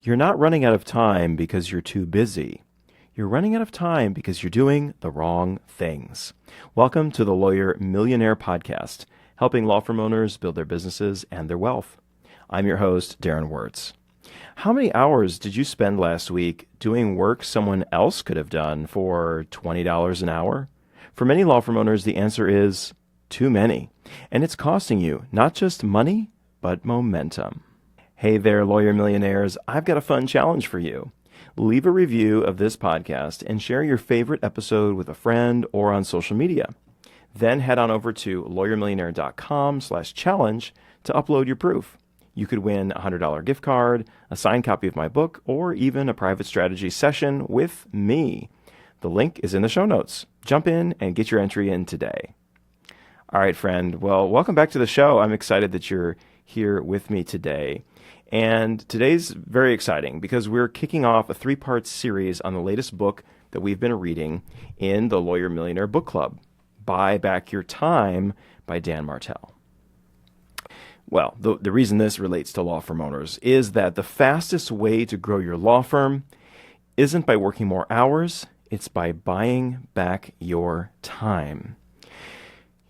You're not running out of time because you're too busy. You're running out of time because you're doing the wrong things. Welcome to the Lawyer Millionaire Podcast, helping law firm owners build their businesses and their wealth. I'm your host, Darren Wurz. How many hours did you spend last week doing work someone else could have done for $20 an hour? For many law firm owners, the answer is too many. And it's costing you not just money, but momentum. Hey there, Lawyer Millionaires. I've got a fun challenge for you. Leave a review of this podcast and share your favorite episode with a friend or on social media. Then head on over to lawyermillionaire.com/challenge to upload your proof. You could win a $100 gift card, a signed copy of my book, or even a private strategy session with me. The link is in the show notes. Jump in and get your entry in today. All right, friend. Well, welcome back to the show. I'm excited that you're here with me today. And today's very exciting because we're kicking off a 3-part series on the latest book that we've been reading in the Lawyer Millionaire Book Club, Buy Back Your Time by Dan Martell. Well, the reason this relates to law firm owners is that the fastest way to grow your law firm isn't by working more hours, it's by buying back your time.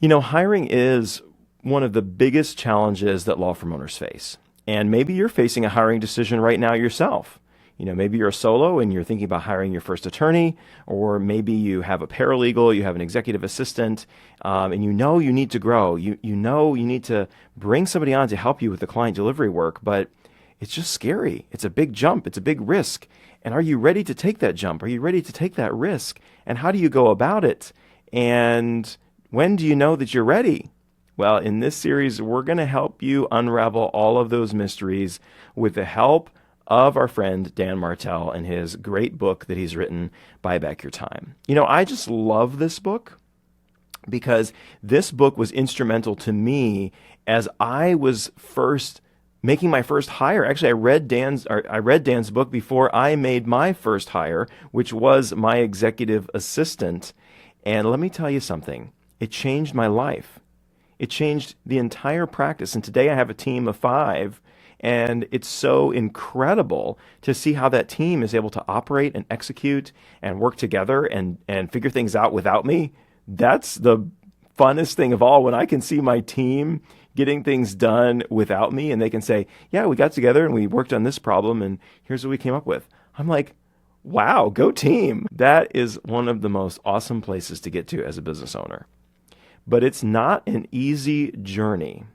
You know, hiring is one of the biggest challenges that law firm owners face. And maybe you're facing a hiring decision right now yourself. You know, maybe you're a solo and you're thinking about hiring your first attorney, or maybe you have a paralegal, you have an executive assistant, and you know you need to grow. You know you need to bring somebody on to help you with the client delivery work, but it's just scary. It's a big jump. It's a big risk. And are you ready to take that jump? Are you ready to take that risk? And how do you go about it? And when do you know that you're ready? Well, in this series, we're going to help you unravel all of those mysteries with the help of our friend Dan Martell and his great book that he's written, Buy Back Your Time. You know, I just love this book because this book was instrumental to me as I was first making my first hire. Actually, I read Dan's book before I made my first hire, which was my executive assistant. And let me tell you something. It changed my life. It changed the entire practice. And today I have a team of 5, and it's so incredible to see how that team is able to operate and execute and work together and figure things out without me. That's the funnest thing of all, when I can see my team getting things done without me, and they can say, yeah, we got together and we worked on this problem, and here's what we came up with. I'm like, wow, go team. That is one of the most awesome places to get to as a business owner. But it's not an easy journey.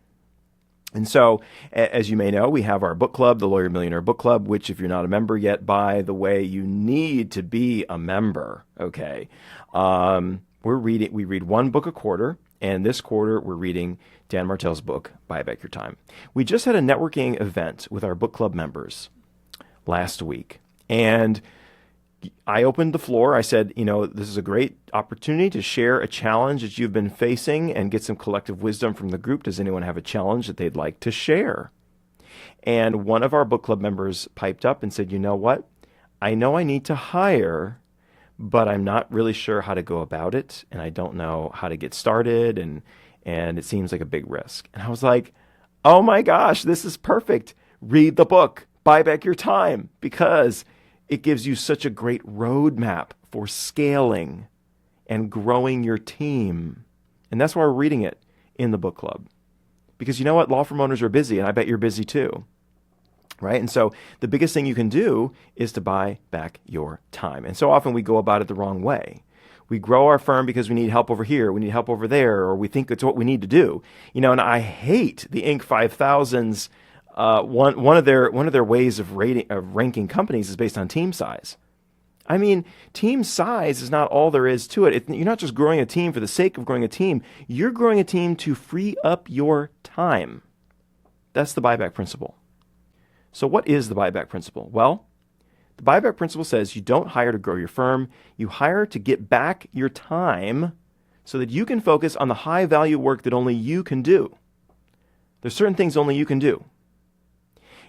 And so, as you may know, we have our book club, the Lawyer Millionaire Book Club, which if you're not a member yet, by the way, you need to be a member, okay? We read one book a quarter, and this quarter we're reading Dan Martell's book, Buy Back Your Time. We just had a networking event with our book club members last week, and I opened the floor. I said, you know, this is a great opportunity to share a challenge that you've been facing and get some collective wisdom from the group. Does anyone have a challenge that they'd like to share? And one of our book club members piped up and said, you know what? I know I need to hire, but I'm not really sure how to go about it. And I don't know how to get started. And it seems like a big risk. And I was like, oh my gosh, this is perfect. Read the book, Buy Back Your Time, because it gives you such a great roadmap for scaling and growing your team. And that's why we're reading it in the book club. Because you know what? Law firm owners are busy, and I bet you're busy too. Right? And so the biggest thing you can do is to buy back your time. And so often we go about it the wrong way. We grow our firm because we need help over here, we need help over there, or we think it's what we need to do. You know, and I hate the Inc. 5000's. One of their ways of ranking companies is based on team size. I mean, team size is not all there is to it. You're not just growing a team for the sake of growing a team. You're growing a team to free up your time. That's the buyback principle. So what is the buyback principle? Well, the buyback principle says you don't hire to grow your firm. You hire to get back your time so that you can focus on the high value work that only you can do. There's certain things only you can do.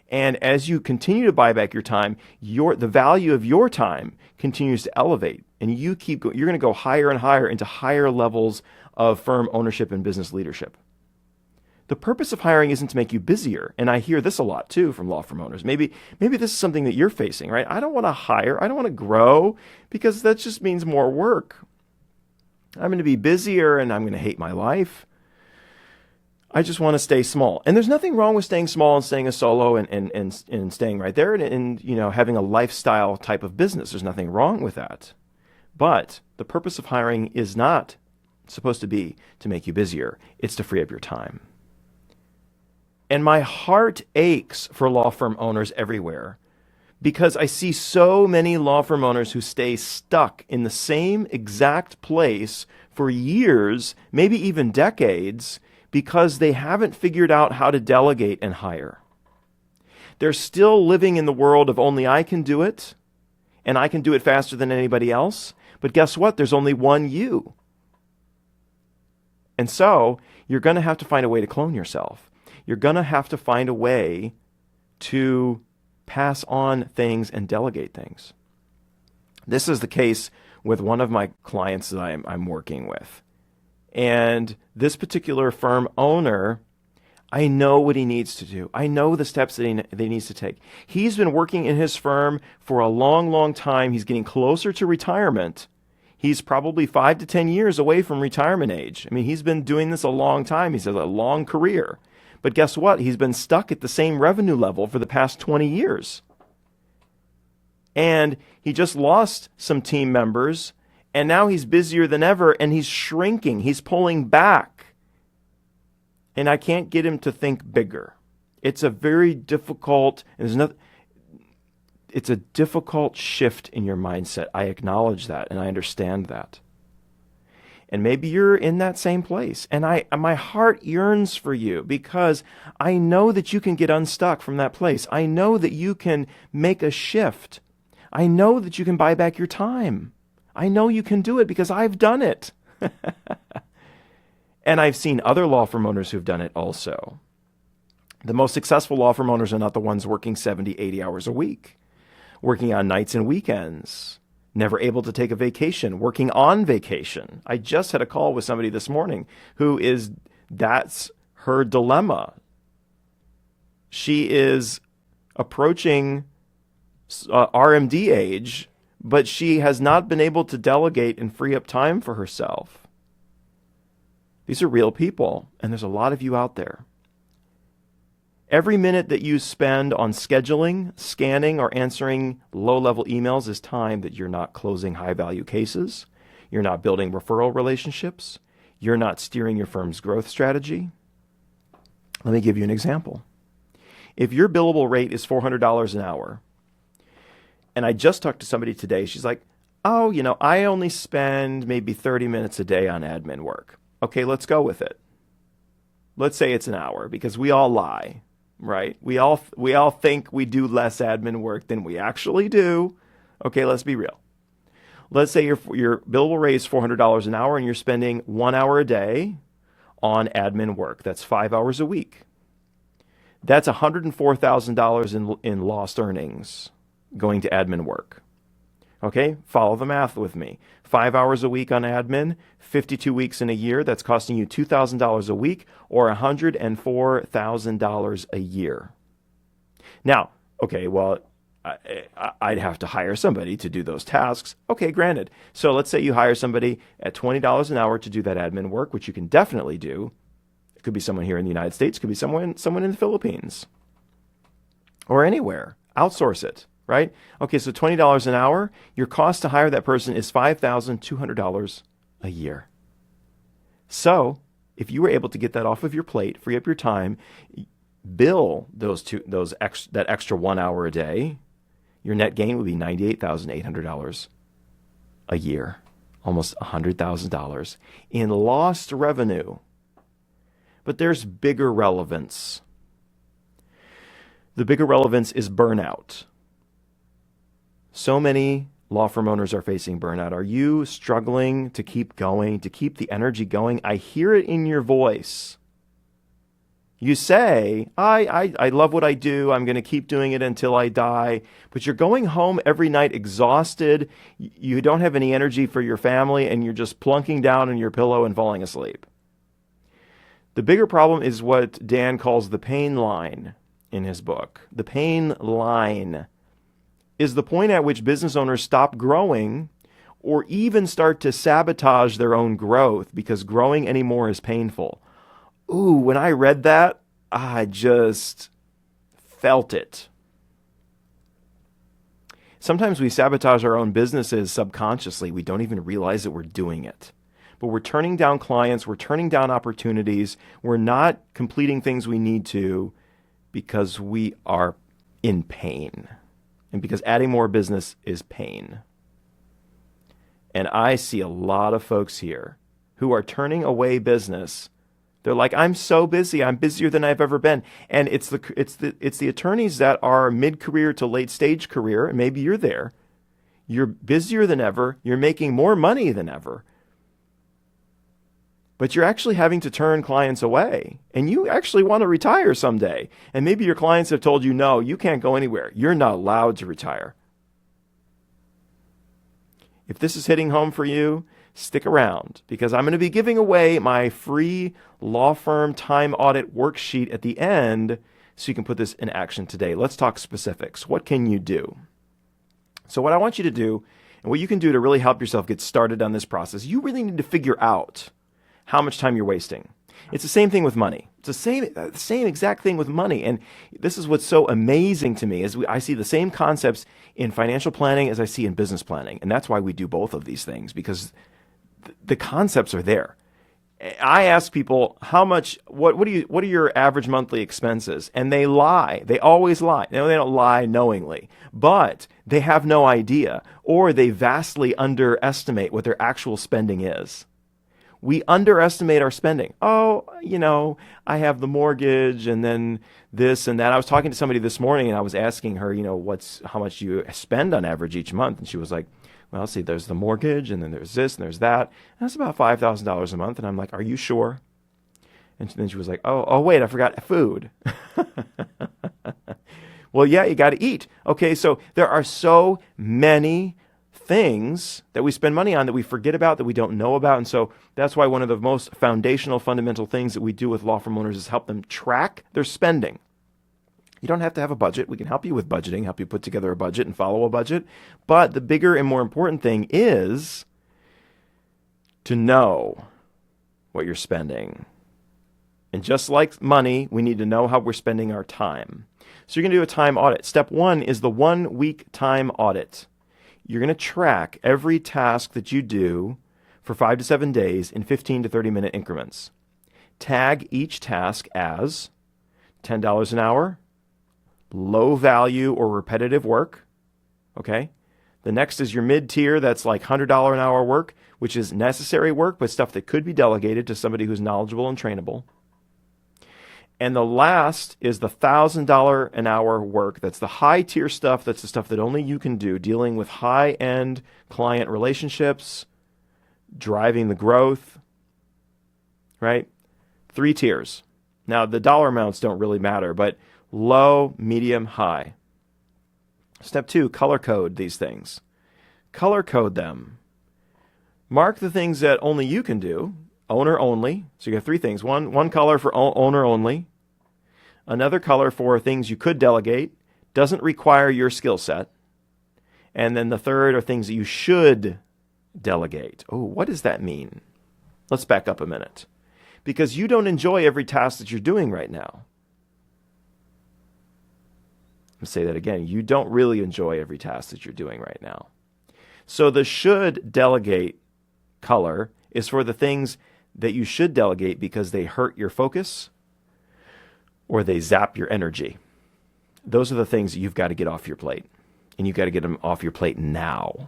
And as you continue to buy back your time, the value of your time continues to elevate, and you're going to go higher and higher into higher levels of firm ownership and business leadership. The purpose of hiring isn't to make you busier. And I hear this a lot too from law firm owners. Maybe this is something that you're facing, right? I don't want to hire. I don't want to grow because that just means more work. I'm going to be busier and I'm going to hate my life. I just want to stay small. And there's nothing wrong with staying small and staying a solo and staying right there and having a lifestyle type of business. There's nothing wrong with that. But the purpose of hiring is not supposed to be to make you busier. It's to free up your time. And my heart aches for law firm owners everywhere because I see so many law firm owners who stay stuck in the same exact place for years, maybe even decades, because they haven't figured out how to delegate and hire. They're still living in the world of only I can do it, and I can do it faster than anybody else. But guess what? There's only one you. And so you're going to have to find a way to clone yourself. You're going to have to find a way to pass on things and delegate things. This is the case with one of my clients that I'm working with. And this particular firm owner, I know what he needs to do. I know the steps that he needs to take. He's been working in his firm for a long, long time. He's getting closer to retirement. He's probably 5 to 10 years away from retirement age. I mean, he's been doing this a long time. He's had a long career. But guess what? He's been stuck at the same revenue level for the past 20 years. And he just lost some team members. And now he's busier than ever, and he's shrinking. He's pulling back. And I can't get him to think bigger. It's a very difficult, it's a difficult shift in your mindset. I acknowledge that, and I understand that. And maybe you're in that same place. And my heart yearns for you because I know that you can get unstuck from that place. I know that you can make a shift. I know that you can buy back your time. I know you can do it because I've done it. And I've seen other law firm owners who've done it also. The most successful law firm owners are not the ones working 70, 80 hours a week, working on nights and weekends, never able to take a vacation, working on vacation. I just had a call with somebody this morning that's her dilemma. She is approaching RMD age, but she has not been able to delegate and free up time for herself. These are real people, and there's a lot of you out there. Every minute that you spend on scheduling, scanning, or answering low-level emails is time that you're not closing high-value cases, you're not building referral relationships, you're not steering your firm's growth strategy. Let me give you an example. If your billable rate is $400 an hour, and I just talked to somebody today. She's like, I only spend maybe 30 minutes a day on admin work. Okay, let's go with it. Let's say it's an hour because we all lie, right? We all think we do less admin work than we actually do. Okay, let's be real. Let's say your billable rate is $400 an hour and you're spending 1 hour a day on admin work. That's 5 hours a week. That's $104,000 in lost earnings going to admin work. Okay, follow the math with me. 5 hours a week on admin, 52 weeks in a year, that's costing you $2,000 a week or $104,000 a year. Now, okay, well, I'd have to hire somebody to do those tasks. Okay, granted. So let's say you hire somebody at $20 an hour to do that admin work, which you can definitely do. It could be someone here in the United States, it could be someone in the Philippines or anywhere. Outsource it. Right? Okay, so $20 an hour, your cost to hire that person is $5,200 a year. So if you were able to get that off of your plate, free up your time, bill that extra 1 hour a day, your net gain would be $98,800 a year, almost $100,000 in lost revenue. But there's bigger relevance. The bigger relevance is burnout. So many law firm owners are facing burnout. Are you struggling to keep going, to keep the energy going? I hear it in your voice. You say, I love what I do. I'm going to keep doing it until I die. But you're going home every night exhausted. You don't have any energy for your family, and you're just plunking down on your pillow and falling asleep. The bigger problem is what Dan calls the pain line in his book. The pain line is the point at which business owners stop growing or even start to sabotage their own growth because growing anymore is painful. Ooh, when I read that, I just felt it. Sometimes we sabotage our own businesses subconsciously. We don't even realize that we're doing it. But we're turning down clients, we're turning down opportunities, we're not completing things we need to because we are in pain. And because adding more business is pain. And I see a lot of folks here who are turning away business. They're like, I'm so busy. I'm busier than I've ever been. And it's the attorneys that are mid-career to late-stage career, and maybe you're there. You're busier than ever. You're making more money than ever. But you're actually having to turn clients away. And you actually want to retire someday. And maybe your clients have told you, no, you can't go anywhere. You're not allowed to retire. If this is hitting home for you, stick around because I'm going to be giving away my free law firm time audit worksheet at the end so you can put this in action today. Let's talk specifics. What can you do? So what I want you to do and what you can do to really help yourself get started on this process, you really need to figure out how much time you're wasting. It's the same thing with money. It's the same exact thing with money. And this is what's so amazing to me is I see the same concepts in financial planning as I see in business planning. And that's why we do both of these things because the concepts are there. I ask people what are your average monthly expenses? And they lie. They always lie. They don't lie knowingly, but they have no idea or they vastly underestimate what their actual spending is. We underestimate our spending. Oh, I have the mortgage and then this and that. I was talking to somebody this morning and I was asking her, how much you spend on average each month? And she was like, well, see, there's the mortgage and then there's this and there's that. And that's about $5,000 a month. And I'm like, are you sure? And then she was like, oh, wait, I forgot food. Well, yeah, you got to eat. Okay, so there are so many things that we spend money on that we forget about, that we don't know about. And so that's why one of the most foundational, fundamental things that we do with law firm owners is help them track their spending. You don't have to have a budget. We can help you with budgeting, help you put together a budget and follow a budget. But the bigger and more important thing is to know what you're spending. And just like money, we need to know how we're spending our time. So you're going to do a time audit. Step 1 is the 1-week time audit. You're going to track every task that you do for 5 to 7 days in 15 to 30-minute increments. Tag each task as $10 an hour, low value or repetitive work. Okay? The next is your mid-tier, that's like $100 an hour work, which is necessary work, but stuff that could be delegated to somebody who's knowledgeable and trainable. And the last is the $1,000 an hour work. That's the high tier stuff. That's the stuff that only you can do, dealing with high-end client relationships, driving the growth, right? 3 tiers. Now, the dollar amounts don't really matter, but low, medium, high. Step 2, color code these things. Color code them. Mark the things that only you can do. Owner only. So you have 3 things. One color for owner only. Another color for things you could delegate. Doesn't require your skill set. And then the third are things that you should delegate. Oh, what does that mean? Let's back up a minute. Because you don't enjoy every task that you're doing right now. I'll say that again. You don't really enjoy every task that you're doing right now. So the should delegate color is for the things that you should delegate because they hurt your focus or they zap your energy. Those are the things that you've got to get off your plate. And you've got to get them off your plate now.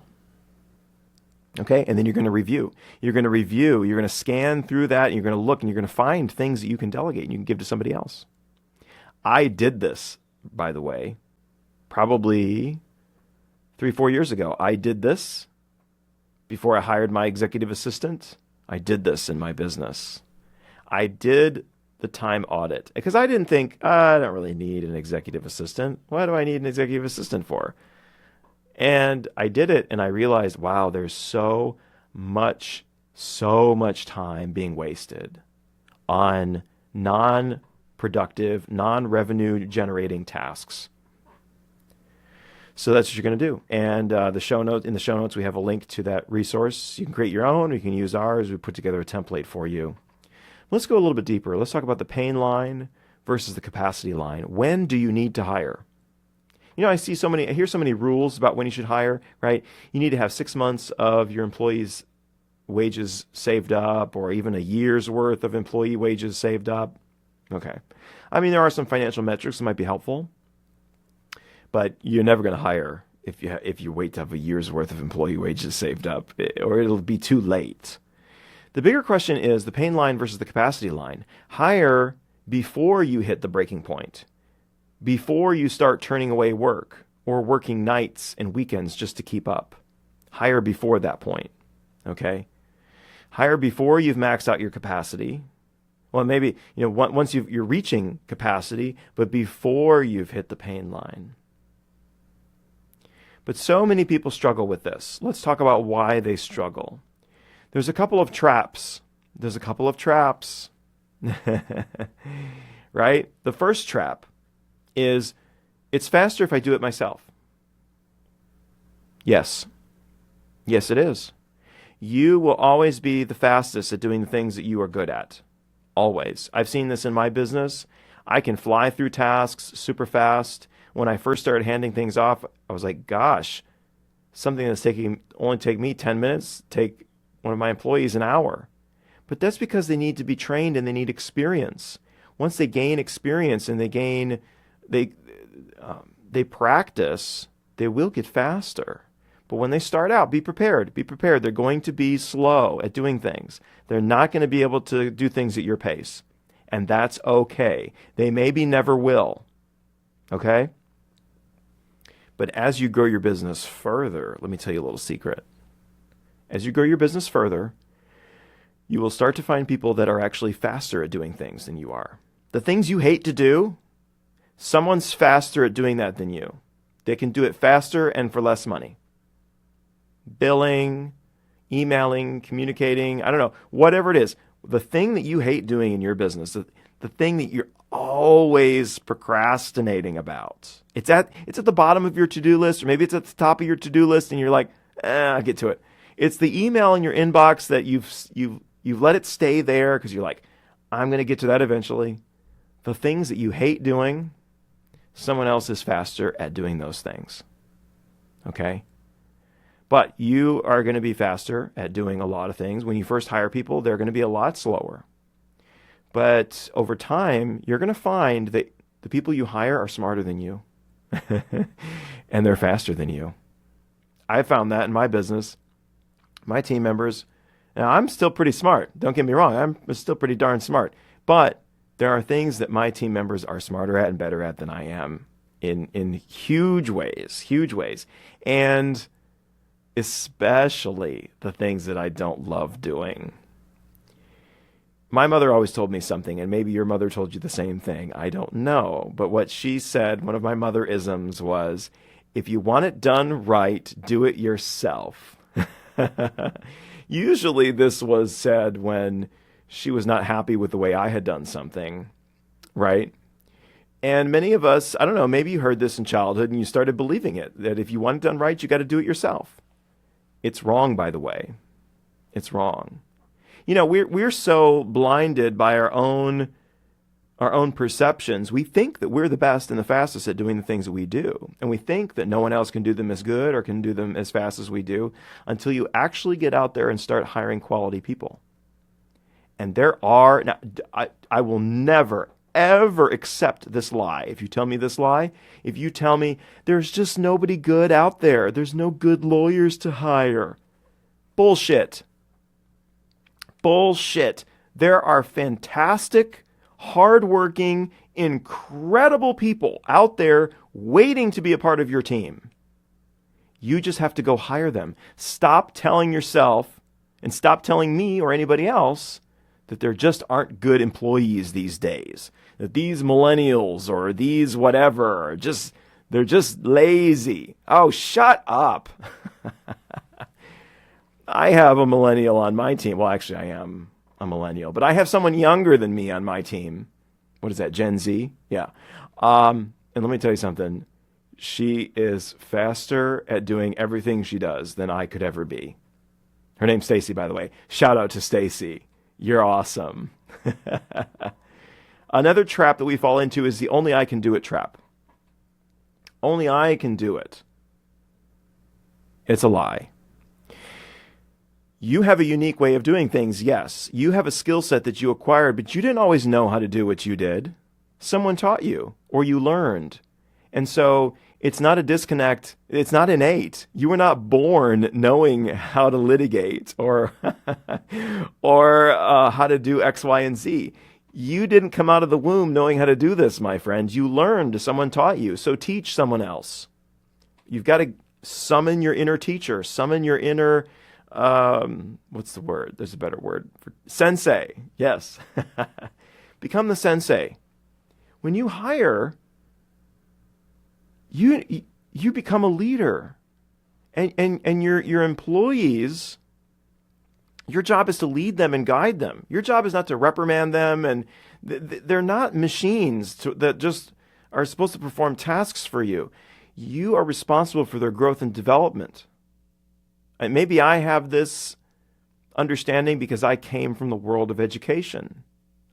Okay? And then you're going to review. You're going to scan through that, and you're going to look, and you're going to find things that you can delegate and you can give to somebody else. I did this, by the way, probably 3-4 years ago. I did this before I hired my executive assistant. I did this in my business. I did the time audit because I didn't think, I don't really need an executive assistant. What do I need an executive assistant for? And I did it and I realized, wow, there's so much time being wasted on non-productive, non-revenue generating tasks. So that's what you're going to do. And in the show notes, we have a link to that resource. You can create your own, or you can use ours. We put together a template for you. Let's go a little bit deeper. Let's talk about the pain line versus the capacity line. When do you need to hire? I hear so many rules about when you should hire, right? You need to have 6 months of your employees' wages saved up, or even a year's worth of employee wages saved up. Okay. There are some financial metrics that might be helpful, but you're never going to hire if you wait to have a year's worth of employee wages saved up, or it'll be too late. The bigger question is the pain line versus the capacity line. Hire before you hit the breaking point, before you start turning away work or working nights and weekends just to keep up. Hire before that point, okay? Hire before you've maxed out your capacity. Well, maybe, once you're reaching capacity, but before you've hit the pain line. But so many people struggle with this. Let's talk about why they struggle. There's a couple of traps. Right? The first trap is, it's faster if I do it myself. Yes. Yes, it is. You will always be the fastest at doing the things that you are good at. Always. I've seen this in my business. I can fly through tasks super fast. When I first started handing things off, I was like, gosh, something that's only take me 10 minutes, take one of my employees an hour. But that's because they need to be trained and they need experience. Once they gain experience and they practice, they will get faster. But when they start out, be prepared. They're going to be slow at doing things. They're not going to be able to do things at your pace. And that's okay. They maybe never will. Okay? But as you grow your business further, let me tell you a little secret. As you grow your business further, you will start to find people that are actually faster at doing things than you are. The things you hate to do, someone's faster at doing that than you. They can do it faster and for less money. Billing, emailing, communicating, I don't know, whatever it is. The thing that you hate doing in your business, the thing that you're always procrastinating about. It's at the bottom of your to-do list, or maybe it's at the top of your to-do list and you're like, I'll get to it. It's the email in your inbox that you've let it stay there because you're like, I'm going to get to that eventually. The things that you hate doing, someone else is faster at doing those things. Okay? But you are going to be faster at doing a lot of things. When you first hire people, they're going to be a lot slower. But over time, you're going to find that the people you hire are smarter than you. And they're faster than you. I found that in my business. My team members, now I'm still pretty smart. Don't get me wrong. I'm still pretty darn smart. But there are things that my team members are smarter at and better at than I am in huge ways. And especially the things that I don't love doing. My mother always told me something, and maybe your mother told you the same thing. I don't know. But what she said, one of my mother-isms was, if you want it done right, do it yourself. Usually this was said when she was not happy with the way I had done something, right? And many of us, I don't know, maybe you heard this in childhood and you started believing it, that if you want it done right, you got to do it yourself. It's wrong, by the way. It's wrong. We're so blinded by our own perceptions. We think that we're the best and the fastest at doing the things that we do. And we think that no one else can do them as good or can do them as fast as we do until you actually get out there and start hiring quality people. And now, I will never, ever accept this lie. If you tell me this lie, if you tell me there's just nobody good out there, there's no good lawyers to hire. Bullshit. There are fantastic, hardworking, incredible people out there waiting to be a part of your team. You just have to go hire them. Stop telling yourself and stop telling me or anybody else that there just aren't good employees these days. That these millennials or these whatever, they're just lazy. Oh, shut up. I have a millennial on my team. Well, actually, I am a millennial, but I have someone younger than me on my team. what is that, Gen Z? Yeah. And let me tell you something. She is faster at doing everything she does than I could ever be. Her name's Stacy, by the way. Shout out to Stacy. You're awesome. Another trap that we fall into is the only I can do it trap. Only I can do it. It's a lie. You have a unique way of doing things, yes. You have a skill set that you acquired, but you didn't always know how to do what you did. Someone taught you, or you learned. And so it's not a disconnect. It's not innate. You were not born knowing how to litigate or how to do X, Y, and Z. You didn't come out of the womb knowing how to do this, my friend. You learned. Someone taught you. So teach someone else. You've got to summon your inner teacher. Summon your inner, what's the word? There's a better word for sensei. Yes. Become the sensei. When you hire, you become a leader, and your employees, your job is to lead them and guide them. Your job is not to reprimand them, and they're not machines that just are supposed to perform tasks for you. You are responsible for their growth and development. And maybe I have this understanding because I came from the world of education.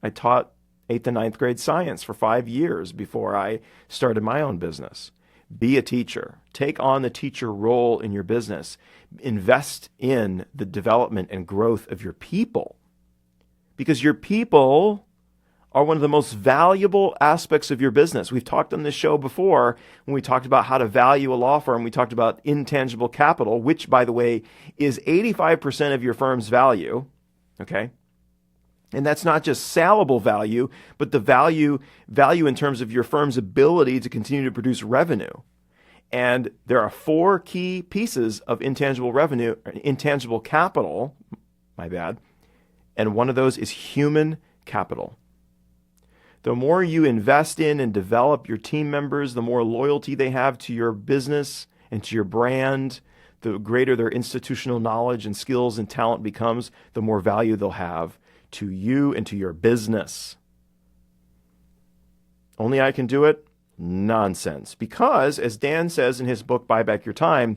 I taught 8th and 9th grade science for 5 years before I started my own business. Be a teacher. Take on the teacher role in your business. Invest in the development and growth of your people, because your people are one of the most valuable aspects of your business. We've talked on this show before when we talked about how to value a law firm. We talked about intangible capital, which, by the way, is 85% of your firm's value. Okay? And that's not just salable value, but the value in terms of your firm's ability to continue to produce revenue. And there are 4 key pieces of intangible capital, and one of those is human capital. The more you invest in and develop your team members, the more loyalty they have to your business and to your brand, the greater their institutional knowledge and skills and talent becomes, the more value they'll have to you and to your business. Only I can do it? Nonsense. Because, as Dan says in his book, Buyback Your Time,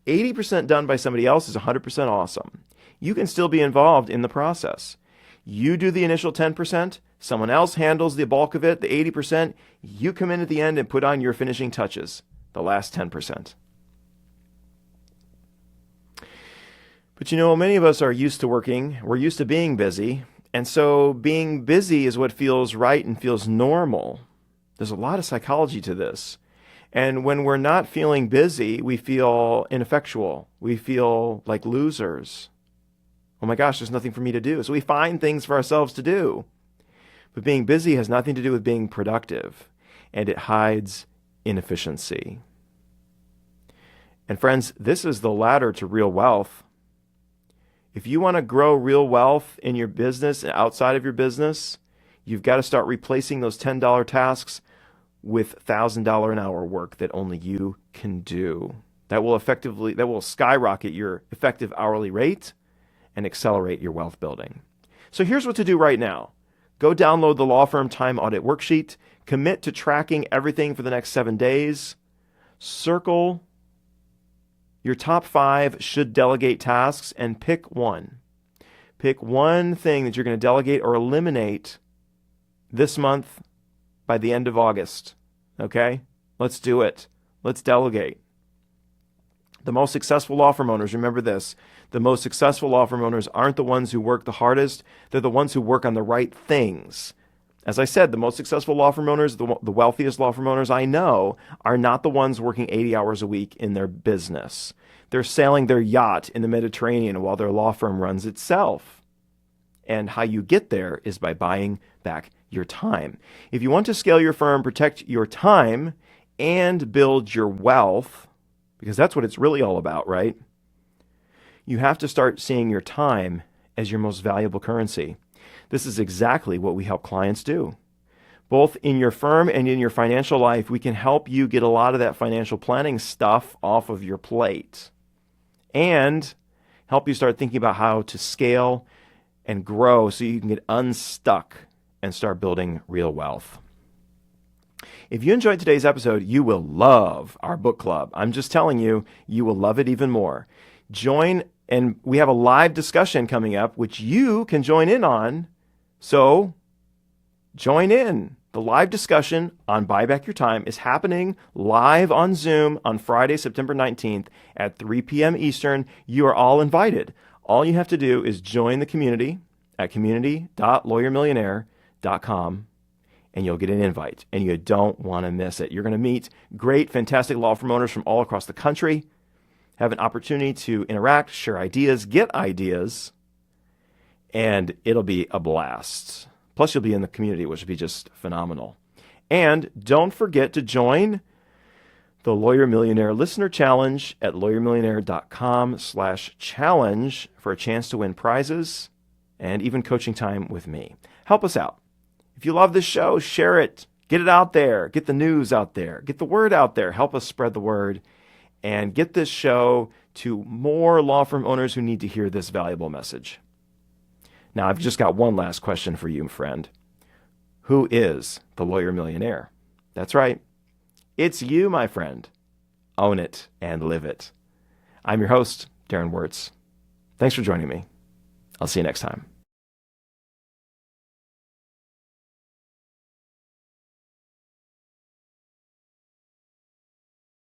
80% done by somebody else is 100% awesome. You can still be involved in the process. You do the initial 10%, someone else handles the bulk of it, the 80%, you come in at the end and put on your finishing touches, the last 10%. But many of us are used to working, we're used to being busy, and so being busy is what feels right and feels normal. There's a lot of psychology to this. And when we're not feeling busy, we feel ineffectual. We feel like losers. Oh my gosh, there's nothing for me to do. So we find things for ourselves to do. But being busy has nothing to do with being productive, and it hides inefficiency. And friends, this is the ladder to real wealth. If you want to grow real wealth in your business and outside of your business, you've got to start replacing those $10 tasks with $1,000 an hour work that only you can do. That will skyrocket your effective hourly rate and accelerate your wealth building. So here's what to do right now. Go download the Law Firm Time Audit Worksheet. Commit to tracking everything for the next 7 days. Circle your top 5 should delegate tasks and pick one. Pick one thing that you're going to delegate or eliminate this month by the end of August. Okay? Let's do it. Let's delegate. The most successful law firm owners, remember this, the most successful law firm owners aren't the ones who work the hardest. They're the ones who work on the right things. As I said, the most successful law firm owners, the wealthiest law firm owners I know, are not the ones working 80 hours a week in their business. They're sailing their yacht in the Mediterranean while their law firm runs itself. And how you get there is by buying back your time. If you want to scale your firm, protect your time, and build your wealth, because that's what it's really all about, right? You have to start seeing your time as your most valuable currency. This is exactly what we help clients do. Both in your firm and in your financial life, we can help you get a lot of that financial planning stuff off of your plate and help you start thinking about how to scale and grow so you can get unstuck and start building real wealth. If you enjoyed today's episode, you will love our book club. I'm just telling you, you will love it even more. Join, and we have a live discussion coming up, which you can join in on. So join in. The live discussion on Buy Back Your Time is happening live on Zoom on Friday, September 19th at 3 p.m. Eastern. You are all invited. All you have to do is join the community at community.lawyermillionaire.com, and you'll get an invite, and you don't want to miss it. You're going to meet great, fantastic law firm owners from all across the country, have an opportunity to interact, share ideas, get ideas, and it'll be a blast. Plus, you'll be in the community, which will be just phenomenal. And don't forget to join the Lawyer Millionaire Listener Challenge at lawyermillionaire.com/challenge for a chance to win prizes and even coaching time with me. Help us out. If you love this show, share it. Get it out there. Get the news out there. Get the word out there. Help us spread the word and get this show to more law firm owners who need to hear this valuable message. Now, I've just got one last question for you, friend. Who is the Lawyer Millionaire? That's right. It's you, my friend. Own it and live it. I'm your host, Darren Wurz. Thanks for joining me. I'll see you next time.